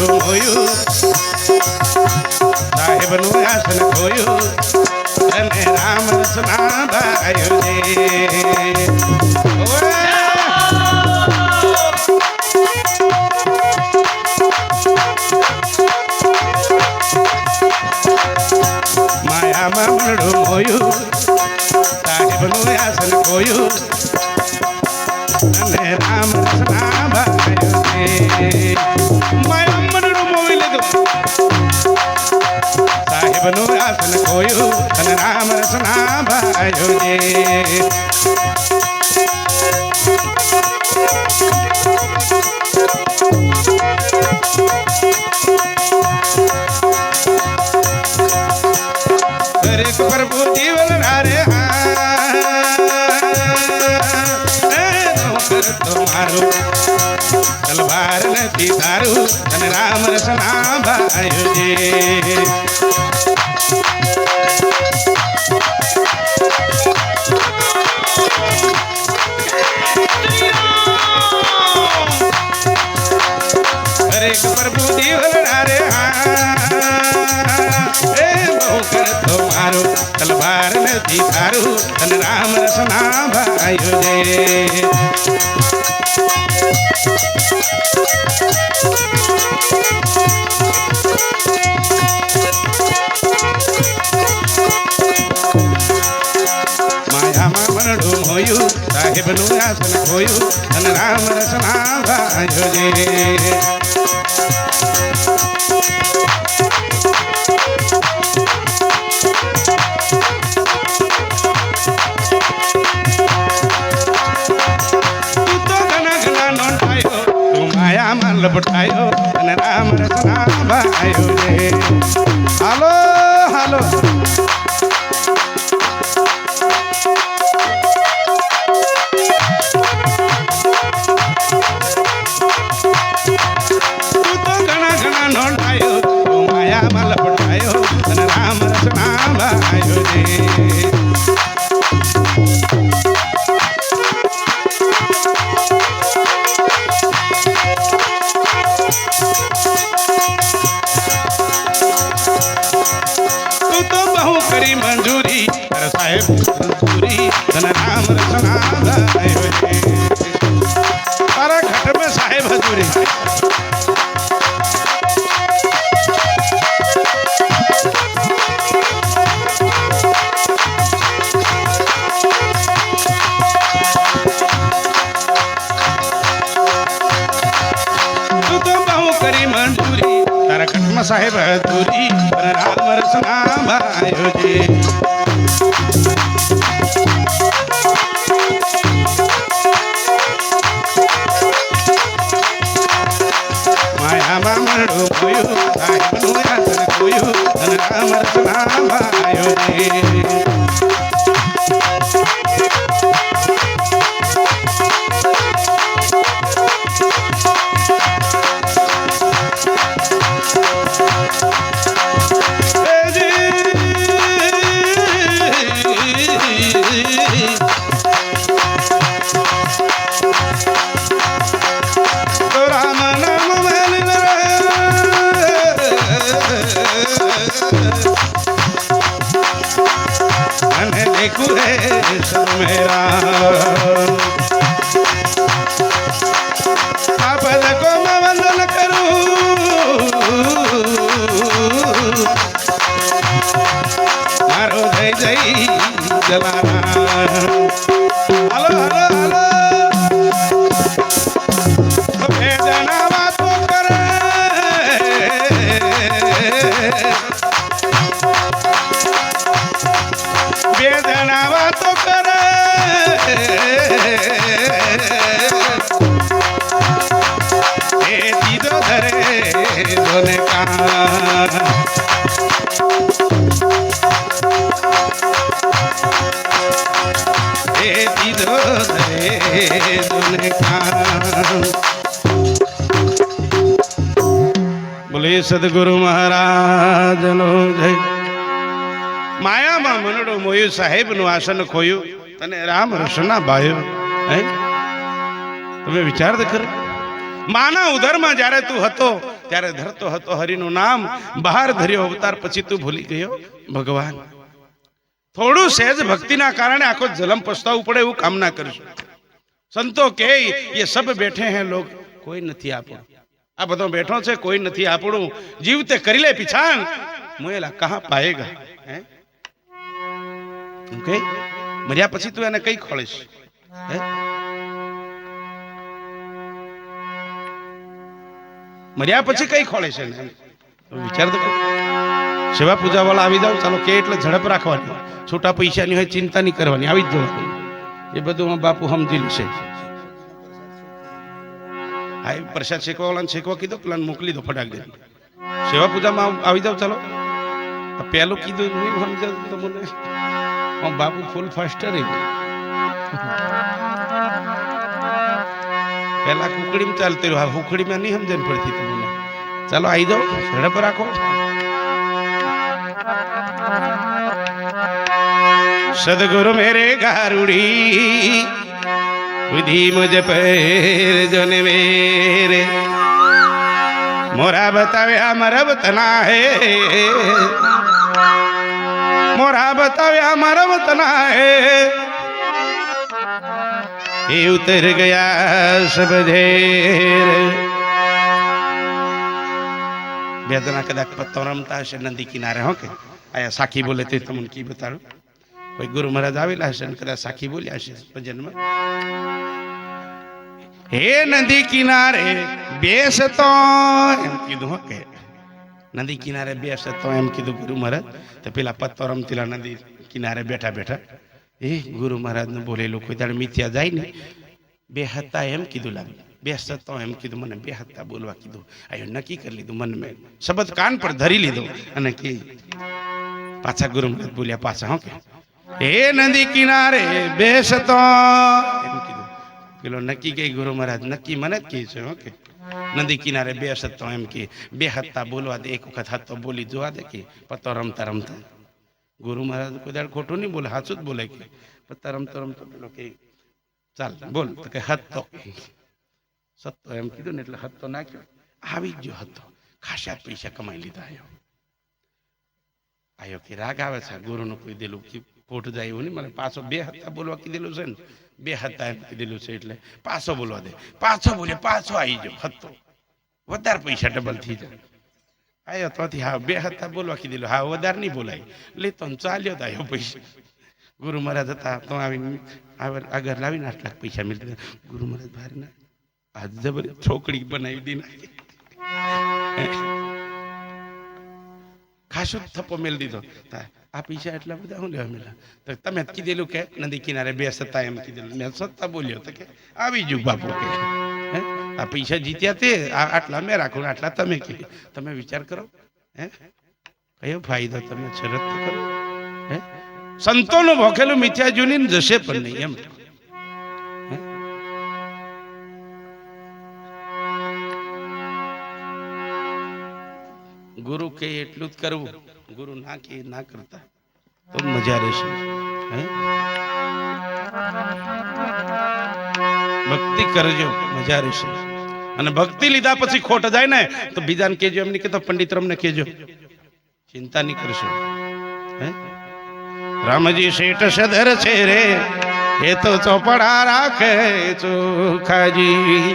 મનડું મોયું સાહેબનું આસન ખોયું અને રામ રસના ભાયો રે માયામાં મનડું મોયું સાહેબનું આસન ખોયું અને રામ રસના ભાયો રે માયા મનડું મોવી લીધું સાહેબનું આસન ખોયું અને રામ રસના ભાયો રે દરેક પ્રભુ જીવન રે તમારું તલવાર નથી તારું અને રામ રસના ભાયો રે દરેક પ્રભુ જીવન રે એ બહુ કરતો મારું તલવાર નથી તારું અને રામ રસના ભાયો રે માયામાં મનડું મોયું સાહેબનું આસન ખોયું અને રામ રસના ભાયો રે લપટાયો અને રામ રસના ભાયો રે હાલો હાલો તું તો ઘણા ઘણા નોંધાયો તું માયામાં લપટાયો અને રામ રસના ભાયો રે કરી મંજૂરી સાહેબ મંજૂરી અને રામ રસના ભાયો રે તારા ઘટ में સાહેબ હજૂરી તું તો બહુ કરી મંજૂરી તારા ઘટ में સાહેબ હજૂરી અને રામ રસના ભાયો રે માયામાં મનડું મોયું સાહેબનું આસન ખોયું અને રામ રસના ભાયો રે અને देखूं है सब मेरा आपद को मैं वंदन करूं मारो जय जय जलाना हेलो हेलो हेलो भेजना बातों करे वेदनावा तो करे दीदो धरे दोने का दीदो धरे दोने का बोले सदगुरु महाराज नो जय માયામાં મનડો મોયું સાહેબનું આસન ખોયું અને રામ રસના ભાયો તમે વિચાર કર માના ઉદરમાં જ્યારે તું હતો ત્યારે ધરતો હતો હરિનું નામ, બહાર ધર્યો અવતાર પછી તું ભૂલી ગયો ભગવાન. થોડું સહેજ ભક્તિના કારણે આખો જલમ પસ્તાવું પડે એવું કામ ના કરશું. સંતો કે ये सब बैठे हैं लोग, કોઈ નથી આપણું. આ બધો બેઠો છે કોઈ નથી આપણું. જીવતે કરી લે પીછાણ, મોયેલા કહા પાએગા. હે ઓકે, મર્યા પછી તું એને કઈ ખોળીશ? હે મર્યા પછી કઈ ખોળે છે? વિચાર તો સેવા પૂજા વાળા આવી જાવ, ચાલો કે એટલે ઝડપ રાખવાની, છૂટા પૈસાની હોય ચિંતા નહીં કરવાની, આવી જ જવું. એ બધું બાપુ સમજી લેશે. હા, પ્રસાદ શેકવા વાળાને શેકવા કીધો, પેલા મોકલી દો ફટાક દે. સેવા પૂજામાં આવી જાવ ચાલો. પેલું કીધું નહીં સમજાતું તો મને બાપુ ફૂલ ફાસ્ટ રહી ગયું. પેલા કુકડીમાં ચાલતી રહ્યું, હા હુકડીમાં નહીં સમજણ પડતી તમને. ચાલો આવી જાઓ, ઝડપ રાખો. સદગુરુ મેરે ગારુડી બુદ્ધિ મુझ પર જોને મેરે, મોરા બતાવ્યા મારા વતના હે, મોરા બતાવ્યા મારા વતના હે, એ ઉતર ગયા સબ ઝેર. બે જણા કદાચ પત્તો રમતા હશે નદી કિનારે. હો કે આયા સાખી બોલે તે તમને કી બતાડું. કોઈ ગુરુ મહારાજ આવેલા હશે ને કદાચ સાખી બોલ્યા હશે ભજનમાં. હે નદી કિનારે બેસતો એમ કીધું. હો કે નદી કિનારે બેસતો એમ કીધું ગુરુ મહારાજ. તો પેલા પત્તો રમતીલા નદી કિનારે બેઠા બેઠા એ ગુરુ મહારાજ નું બોલેલું કોઈ દાડે મિથ્યા જાય ને. બે હતા એમ કીધું, લાગે બેસતો એમ કીધું, મને બે હતા બોલવા કીધું. આયો નક્કી કરી લીધું મન મેં, શબ્દ કાન પર ધરી લીધો અને કે પાછા ગુરુ મહારાજ બોલ્યા પાછા. હો કે એ નદી કિનારે બેસતો એમ કીધું. પેલો નક્કી કે ગુરુ મહારાજ નક્કી મને જ કહે છે. હો કે નદી કિનારે બેસતો એમ કે બે હતા બોલવા દે, એક વખત હતો બોલી જોવા દે કે પત્તો રમતા રમતા. ગુરુ મહારાજ કોઈ દાડ ખોટું નહીં બોલે, સાચું જ બોલે. કે પત્તા રમતો રમતો પેલો કે ચાલ બોલ, તો કે હતો સત્તો એમ કીધું ને એટલે હતો નાખ્યો. આવી ગયો હતો, ખાસા પૈસા કમાઈ લીધા. આયો કે રાગ આવે છે ગુરુનું કોઈ દેલું ખોટ જાય એવું નહીં. મને પાછો બે હતા બોલવા કીધેલું છે ને, બે હતા એમ કીધેલું છે એટલે પાછો બોલવા દે. પાછો બોલે, પાછો આવી ગયો હતો, વધારે પૈસા ડબલ થઈ જાય. આયો તોથી હા બે હતા બોલવા કીધેલું, હા વધારે નહીં બોલાય લેતો ચાલ્યો તો આવ્યો પૈસા. ગુરુ મહારાજ હતા તો આવીને આગળ લાવીને 8 લાખ પૈસા મેળવી. ગુરુ મહારાજ ભારે ના આ જબર છોકરી બનાવી દી નાખી, ખાસો થપ્પો મેળ દીધો. આ પૈસા એટલા બધા હું લેવા મેળા? તો તમે કીધેલું કે નદી કિનારે બે સત્તા એમ કીધેલું, મેં સત્તા બોલ્યો તો કે આવી જુ બાપુ કે આ પૈસા જીત્યા તે આટલા મેં રાખું, આટલા તમે કે તમે વિચાર કરો. હે કયો ફાયદો? તમે શરત તો કરો. હે સંતોનું ભોખેલું મિથ્યા જૂની જશે પણ નહીં એમ. ગુરુ કે એટલું જ કરવું, ગુરુ ના કે ના કરતા તો મજા રહેશે. ભક્તિ કરજો, મજા રહેશે. અને ભક્તિ લીધા પછી ખોટ જાય ને તો બીજાને કેજો, એમ નહીં કે તો પંડિત રમને કેજો, ચિંતા નહીં કરશો. રામજી શેઠ સદર છે રે, એ તો ચોપડા રાખે ચોખાજી.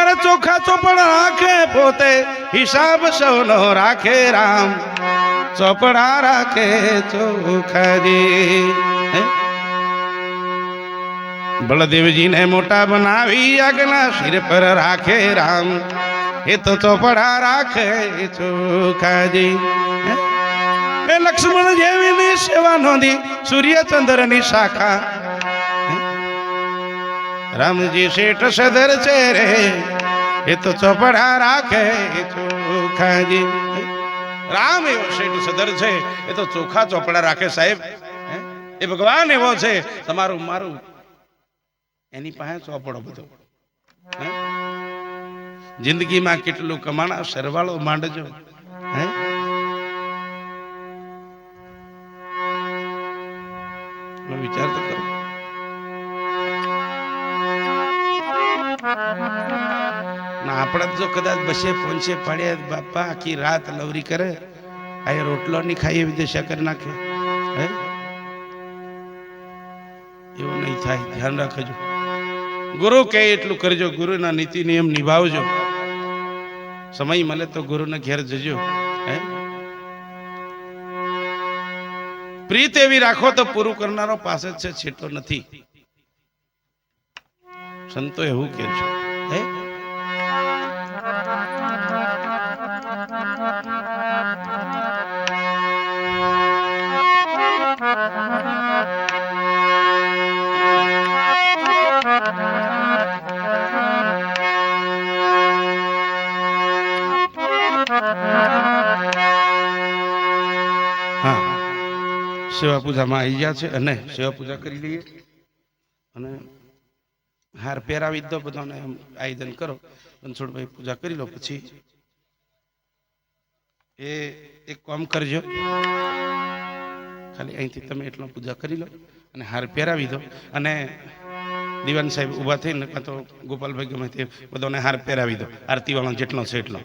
અરે ચોખા ચોપડા રાખે પોતે, હિસાબ સૌનો રાખે રામ. ચોપડા રાખે ચોખાજી. બળદેવજીને મોટા બનાવી આગના શિર પર રાખે રામ. એ તો ચોપડા રાખે ચોખાજી. એ લક્ષ્મણ જેવીની સેવા નોંધી સૂર્યચંદ્ર ની શાખા. રામજી શેઠ સદર છે રે, એ તો ચોપડા રાખે ચોખાજી. રામ એવો શેઠ સદર છે, એ તો ચોખા ચોપડા રાખે સાહેબ. એ ભગવાન એવો છે, તમારું મારું એની પાસે ચોપડો બધો. જિંદગીમાં કેટલું કમાણા સરવાળો માંડજો. વિચાર તો કરો. ના આપણા જો કદાચ બસે પહોંચે પડ્યા બાપા આખી રાત લવરી કરે આ રોટલો ની ખાઈ એવી દશા કરી નાખે હે એવું નહીં થાય ધ્યાન રાખજો ગુરુ કહે એટલું કરજો ગુરુના નીતિ નિયમ નિભાવજો સમય મળે તો ગુરુના ઘેર જજો હે પ્રીત એવી રાખો તો પૂરું કરનારો પાસે જ છે છેટો નથી સંતો એવું કે છે હે સેવા પૂજામાં આવી ગયા છે અને સેવા પૂજા કરી લઈએ અને હાર પહેરાવી દો બધાને આયોજન કરો રણછોડભાઈ પૂજા કરી લો પછી એ એક કામ કરજો ખાલી અહીંથી તમે એટલો પૂજા કરી લો અને હાર પહેરાવી દો અને દિવાન સાહેબ ઊભા થઈને કાં તો ગોપાલભાઈ ગમે તે બધાને હાર પહેરાવી દો આરતી વાળો જેટલો છે એટલો